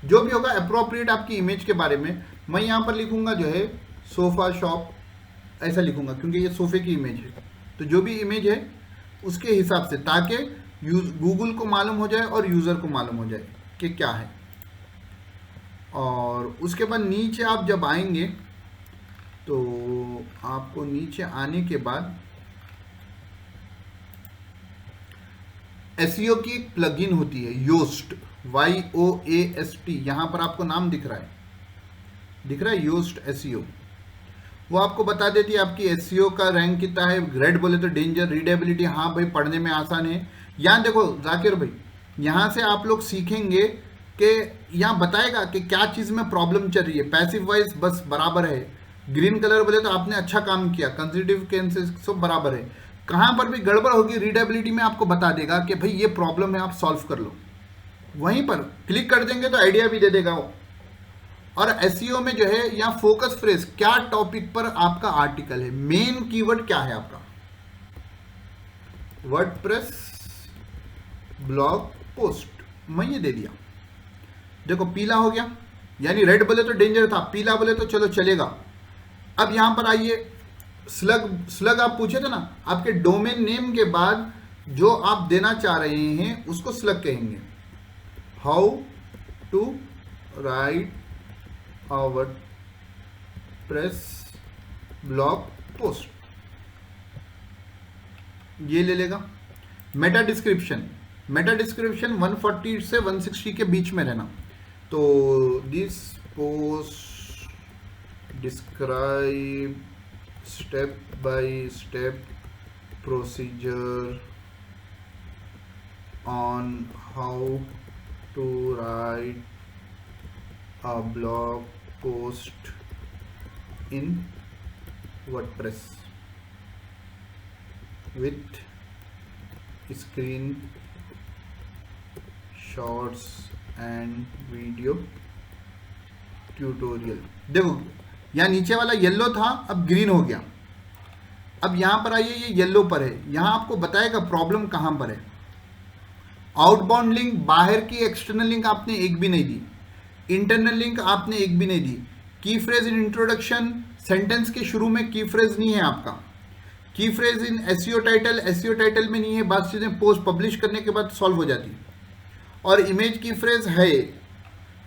जो भी होगा अप्रोप्रिएट आपकी इमेज के बारे में। मैं यहाँ पर लिखूंगा जो है सोफा शॉप, ऐसा लिखूंगा क्योंकि ये सोफे की इमेज है। तो जो भी इमेज है उसके हिसाब से, ताकि गूगल को मालूम हो जाए और यूज़र को मालूम हो जाए कि क्या है। और उसके बाद नीचे आप जब आएंगे तो आपको नीचे आने के बाद एसईओ की एक प्लगइन होती है, योस्ट, YOAST। यहाँ पर आपको नाम दिख रहा है, योस्ट एसईओ। वो आपको बता देती है आपकी एसईओ का रैंक कितना है। रेड बोले तो डेंजर, रीडेबिलिटी हाँ भाई पढ़ने में आसान है। यहाँ देखो जाकिर भाई, यहाँ से आप लोग सीखेंगे कि यहाँ बताएगा कि क्या चीज़ में प्रॉब्लम चल रही है। पैसिव वॉइस बस बराबर है, ग्रीन कलर बोले तो आपने अच्छा काम किया, कंसिडरेटिव केसेस सब बराबर है। कहाँ पर भी गड़बड़ होगी रीडेबिलिटी में आपको बता देगा कि भाई ये प्रॉब्लम है, आप सॉल्व कर लो। वहीं पर क्लिक कर देंगे तो आइडिया भी दे देगा वो। और एसईओ में जो है यहाँ फोकस फ्रेज, क्या टॉपिक पर आपका आर्टिकल है, मेन कीवर्ड क्या है आपका, वर्डप्रेस ब्लॉग पोस्ट, मैं ये दे दिया। देखो पीला हो गया, यानी रेड बोले तो डेंजर था, पीला बोले तो चलो चलेगा। अब यहां पर आइए, स्लग आप पूछे थे ना, आपके डोमेन नेम के बाद जो आप देना चाह रहे हैं उसको स्लग कहेंगे। How to write a WordPress blog post, ये ले लेगा। मेटा डिस्क्रिप्शन, मेटा डिस्क्रिप्शन 140 से 160 के बीच में रहना। तो this post describe step by step procedure on how to write a blog post in WordPress with screen shorts and video tutorial. देखो यहाँ नीचे वाला येलो था, अब ग्रीन हो गया। अब यहाँ पर आइए, ये येलो पर है, यहाँ आपको बताएगा प्रॉब्लम कहाँ पर है। आउटबाउंड लिंक, बाहर की एक्सटर्नल लिंक आपने एक भी नहीं दी, इंटरनल लिंक आपने एक भी नहीं दी। की फ्रेज इन इंट्रोडक्शन, सेंटेंस के शुरू में की फ्रेज नहीं है आपका। की phrase in SEO title, SEO title में नहीं है, बात चीज़ें पोस्ट पब्लिश करने के बाद सॉल्व हो जाती। और इमेज की फ्रेज है,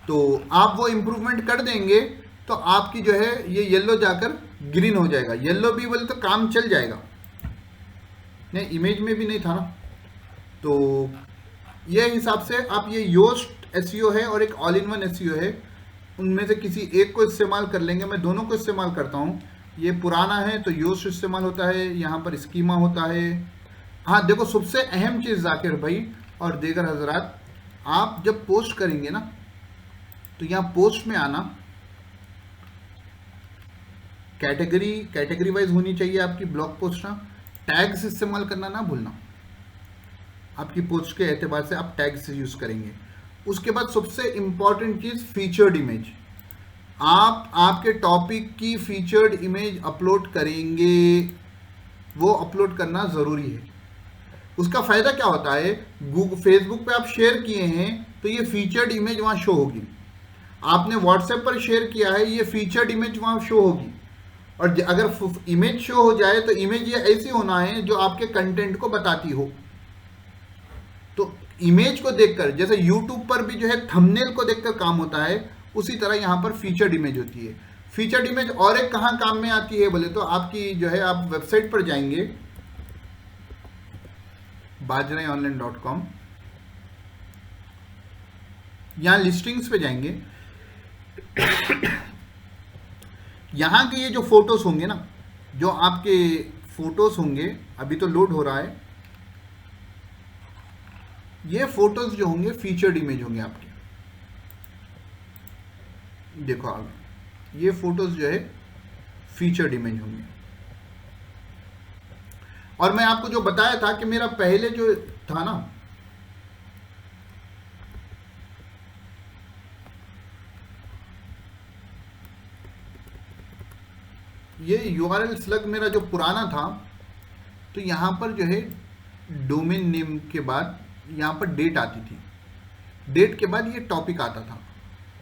तो आप वो इम्प्रूवमेंट कर देंगे तो आपकी जो है ये येलो जाकर ग्रीन हो जाएगा। येलो भी बोले तो काम चल जाएगा, नहीं इमेज में भी नहीं था ना। तो ये हिसाब से आप ये योस्ट एसईओ है और एक ऑल इन वन एसईओ है, उनमें से किसी एक को इस्तेमाल कर लेंगे। मैं दोनों को इस्तेमाल करता हूँ। ये पुराना है तो योस्ट इस्तेमाल होता है, यहाँ पर स्कीमा होता है। हाँ देखो सबसे अहम चीज़ जाकिर भाई और देगर हजरात, आप जब पोस्ट करेंगे ना तो यहाँ पोस्ट में आना, कैटेगरी वाइज होनी चाहिए आपकी ब्लॉग पोस्ट ना। टैग्स इस्तेमाल करना ना भूलना, आपकी पोस्ट के एतबार से आप टैग्स यूज करेंगे। उसके बाद सबसे इंपॉर्टेंट चीज फीचर्ड इमेज, आप आपके टॉपिक की फीचर्ड इमेज अपलोड करेंगे, वो अपलोड करना जरूरी है। उसका फायदा क्या होता है, फेसबुक पे आप शेयर किए हैं तो ये फीचर्ड इमेज वहां शो होगी। आपने व्हाट्सएप पर शेयर किया है, ये फीचर्ड इमेज वहां शो होगी। और अगर इमेज शो हो जाए तो इमेज ये ऐसी होना है जो आपके कंटेंट को बताती हो। तो इमेज को देखकर, जैसे यूट्यूब पर भी जो है थंबनेल को देखकर काम होता है, उसी तरह यहां पर फीचर्ड इमेज होती है। फीचर्ड इमेज और एक कहां काम में आती है बोले तो, आपकी जो है आप वेबसाइट पर जाएंगे bajraonline.com, यहां लिस्टिंग्स पे जाएंगे। यहां के ये जो फोटोज होंगे ना, जो आपके फोटोज होंगे, अभी तो लोड हो रहा है, ये फोटोज जो होंगे फीचर्ड इमेज होंगे आपके। देखो आप ये फोटोज जो है फीचर्ड इमेज होंगे। और मैं आपको जो बताया था कि मेरा पहले जो था ना, ये URL स्लग मेरा जो पुराना था, तो यहां पर जो है डोमेन नेम के बाद यहां पर डेट आती थी, डेट के बाद ये टॉपिक आता था।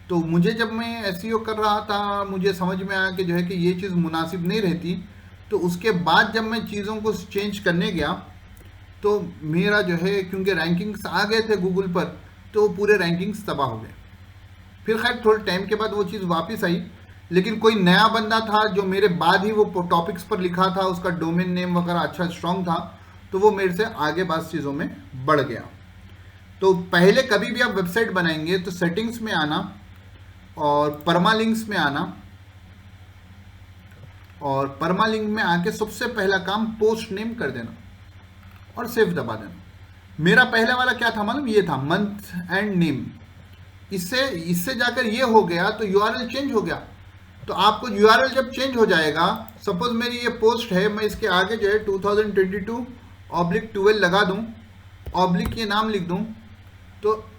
तो मुझे जब मैं एसईओ कर रहा था, मुझे समझ में आया कि जो है कि ये चीज़ मुनासिब नहीं रहती। तो उसके बाद जब मैं चीज़ों को चेंज करने गया तो मेरा जो है, क्योंकि रैंकिंग्स आ गए थे गूगल पर, तो पूरे रैंकिंग्स तबाह हो गए। फिर खैर थोड़े टाइम के बाद वो चीज़ वापस आई, लेकिन कोई नया बंदा था जो मेरे बाद ही वो टॉपिक्स पर लिखा था, उसका डोमेन नेम वगैरह अच्छा स्ट्रॉन्ग था, तो वो मेरे से आगे बाद चीज़ों में बढ़ गया। तो पहले कभी भी आप वेबसाइट बनाएंगे तो सेटिंग्स में आना और परमालिंक्स में आना, और परमालिंक में आके सबसे पहला काम पोस्ट नेम कर देना और सेव दबा देना। मेरा पहले वाला क्या था मालूम, ये था मंथ एंड नेम। इससे जाकर ये हो गया तो यूआरएल चेंज हो गया। तो आपको यूआरएल जब चेंज हो जाएगा, सपोज मेरी ये पोस्ट है, मैं इसके आगे जो है 2022/12 लगा दूं, ऑब्लिक ये नाम लिख दूं, तो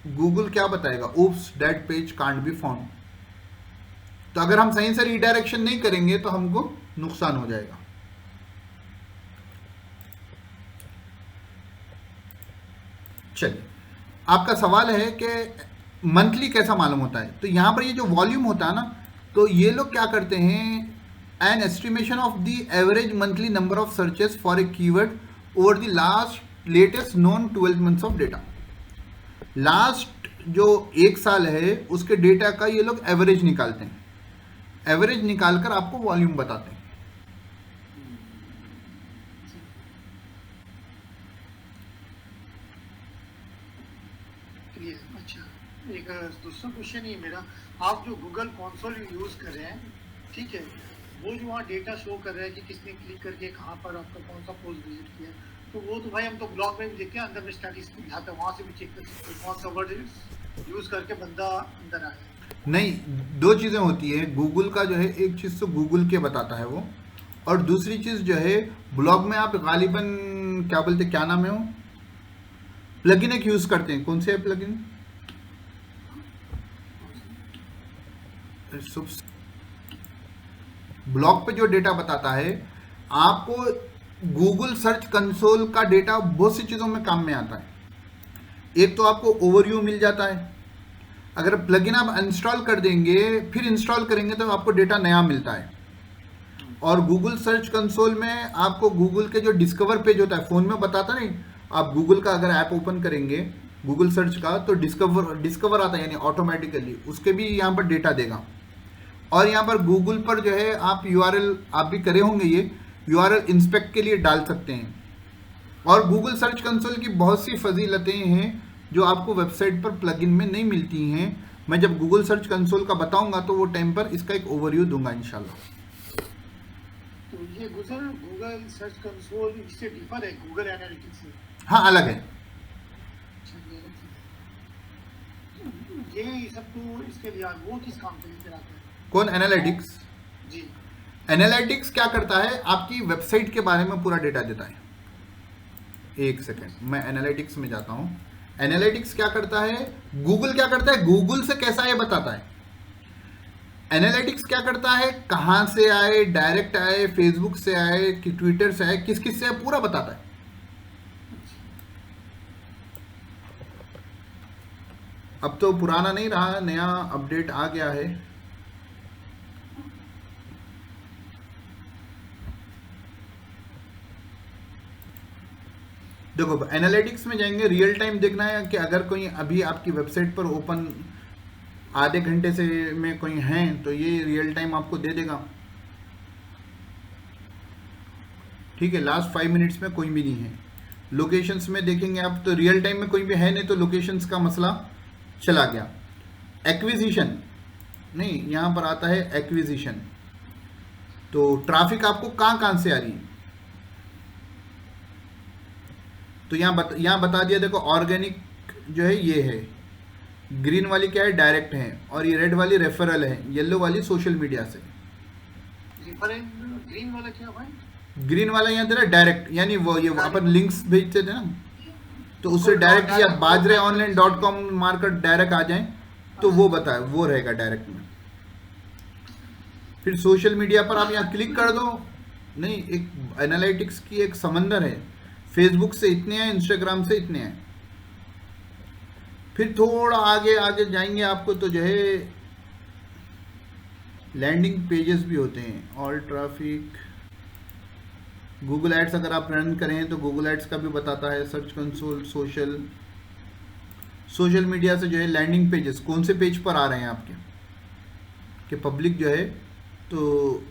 गूगल क्या बताएगा, oops that page can't be found। तो अगर हम सही से रीडायरेक्शन नहीं करेंगे तो हमको नुकसान हो जाएगा। चलिए, आपका सवाल है कि मंथली कैसा मालूम होता है। तो यहां पर ये जो वॉल्यूम होता है ना, तो ये लोग क्या करते हैं, an estimation of the average monthly number of searches for a keyword over the latest known 12 months of data. Last जो एक साल है उसके डेटा का ये लोग एवरेज निकालते हैं। एवरेज निकालकर आपको वॉल्यूम बताते हैं। अच्छा, एक दूसरा क्वेश्चन ही मेरा, आप जो गूगल कंसोल यूज कर रहे हैं, ठीक है, वो जो वहाँ डेटा शो कर रहा है कि किसने क्लिक करके कहाँ पर आपका कौन सा पोस्ट विजिट किया, तो वो तो भाई हम तो ब्लॉग में भी देखते हैं, अंदर में स्टैटिस्टिक्स दिखाता है, वहाँ से भी चेक कर सकते हैं कौन सा वर्ड यूज करके बंदा अंदर आया। नहीं, दो चीज़ें होती है। गूगल का जो है, एक चीज़ तो गूगल के बताता है वो, और दूसरी चीज़ जो है ब्लॉग में आप गालिबन क्या बोलते, क्या नाम है वो, प्लगइन एक यूज़ करते हैं। कौन से है प्लगइन? ब्लॉग पे जो डेटा बताता है आपको, गूगल सर्च कंसोल का डेटा बहुत सी चीज़ों में काम में आता है। एक तो आपको ओवरव्यू मिल जाता है, अगर प्लगइन आप इंस्टॉल कर देंगे फिर इंस्टॉल करेंगे तो आपको डेटा नया मिलता है। और गूगल सर्च कंसोल में आपको गूगल के जो डिस्कवर पेज होता है, फ़ोन में बताता नहीं, आप गूगल का अगर ऐप ओपन करेंगे गूगल सर्च का तो डिस्कवर आता है, यानी ऑटोमेटिकली उसके भी यहाँ पर डेटा देगा। और यहाँ पर गूगल पर जो है आप यूआरएल, आप भी करे होंगे ये, यूआरएल इंस्पेक्ट के लिए डाल सकते हैं। और गूगल सर्च कंसोल की बहुत सी फजीलतें हैं जो आपको वेबसाइट पर प्लगइन में नहीं मिलती हैं। मैं जब गूगल सर्च कंसोल का बताऊंगा तो वो टाइम पर इसका एक ओवरव्यू दूंगा इंशाल्लाह। तो ये गूगल सर्च कंसोल इससे डिफर है गूगल एनालिटिक्स से? हाँ, अलग है। ये सब तो इसके लिए वो किस काम के लिए कराते हैं? कौन? एनालिटिक्स जी। एनालिटिक्स क्या करता है, आपकी वेबसाइट के बारे में पूरा डेटा देता है। एक सेकेंड, मैं एनालिटिक्स में जाता हूं। एनालिटिक्स क्या करता है, गूगल क्या करता है, गूगल से कैसा ये बताता है। एनालिटिक्स क्या करता है, कहां से आए, डायरेक्ट आए, फेसबुक से आए कि ट्विटर से आए, किस किस से आए, पूरा बताता है। अब तो पुराना नहीं रहा, नया अपडेट आ गया है। देखो, एनालिटिक्स में जाएंगे, रियल टाइम देखना है कि अगर कोई अभी आपकी वेबसाइट पर ओपन आधे घंटे से में कोई हैं तो ये रियल टाइम आपको दे देगा। ठीक है, लास्ट 5 मिनट्स में कोई भी नहीं है। लोकेशंस में देखेंगे आप तो रियल टाइम में कोई भी है नहीं, तो लोकेशंस का मसला चला गया। एक्विजिशन नहीं, यहाँ पर आता है एक्विजिशन। तो ट्रैफिक आपको कहाँ से आ रही है, तो यहाँ बता दिया। देखो, ऑर्गेनिक जो है ये है, ग्रीन वाली क्या है, डायरेक्ट है, और ये रेड वाली रेफरल है, येलो वाली सोशल मीडिया से। ग्रीन वाला क्या भाई? ग्रीन वाला यहाँ तेरा डायरेक्ट, यानी वो ये अपन लिंक्स भेजते थे ना, तो उससे डायरेक्ट या bajraonline.com मारकर डायरेक्ट आ जाए तो वो बताए, वो रहेगा डायरेक्ट में। फिर सोशल मीडिया पर आप यहाँ क्लिक कर दो, नहीं, एक एनालिटिक्स की एक समंदर है। फेसबुक से इतने हैं, इंस्टाग्राम से इतने हैं। फिर थोड़ा आगे आगे जाएंगे आपको तो जो है लैंडिंग पेजेस भी होते हैं। ऑल ट्रैफिक, गूगल एड्स अगर आप रन करें तो गूगल एड्स का भी बताता है। सर्च कंसोल, सोशल मीडिया से जो है लैंडिंग पेजेस, कौन से पेज पर आ रहे हैं आपके कि पब्लिक जो है, तो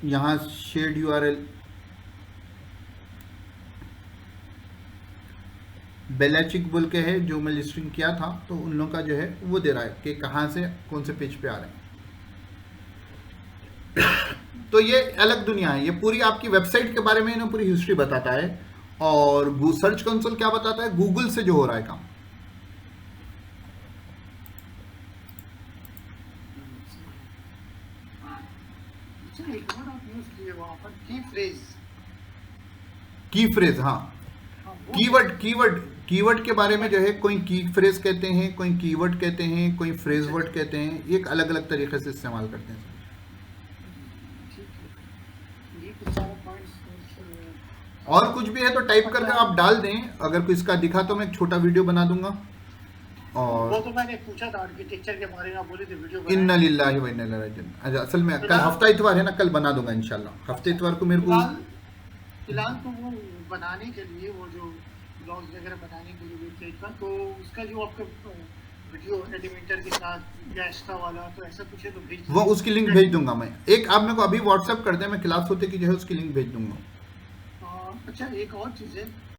यहाँ शेयर्ड यूआरएल, बेलाचिक बोल के है जो मैं लिस्टिंग किया था, तो उन लोगों का जो है वो दे रहा है कि कहाँ से कौन से पेज पे आ रहे हैं। तो ये अलग दुनिया है, ये पूरी आपकी वेबसाइट के बारे में इन्हें पूरी हिस्ट्री बताता है। और सर्च कंसोल क्या बताता है, गूगल से जो हो रहा है काम। अच्छा, एक और आप यूज किए वहाँ पर की फ्रेज। की फ्रेज, हाँ, हाँ, वो कीवर्ड कीवर्ड कीवर्ड के बारे में जो है, कोई की फ्रेज कहते हैं, कोई कीवर्ड कहते हैं, कोई फ्रेज वर्ड कहते हैं, ये एक अलग अलग तरीके से इस्तेमाल करते हैं। ठीक है, ये कुछ सारे पॉइंट्स। और कुछ भी है तो टाइप करके आप डाल दें, अगर कोई इसका दिखा तो मैं एक छोटा वीडियो बना दूंगा। वो और तो मैंने पूछा था आर्किटेक्चर के बारे में, आप बोले थे वीडियो इन्ना बनाएं। लिल्लाहि व इन्ना इलैहि राजिऊन। अच्छा, असल में कल हफ्ता इतवार है ना, कल बना दूंगा इंशाल्लाह। हफ्ते इतवार को मेरे को फिलहाल फिलहाल तो वो बनाने के लिए, वो जो ब्लॉग्स वगैरह बनाने के लिए वेबसाइट का, तो उसका जो आपका वीडियो एलिमेंटर के साथ या एक्स्ट्रा वाला, तो ऐसा कुछ है तो भेज वो उसकी लिंक भेज दूंगा मैं। एक आप मेरे को अभी व्हाट्सएप कर दें, मैं क्लास होते की जो है उसकी लिंक भेज दूंगा। अच्छा, एक और चीज़ है,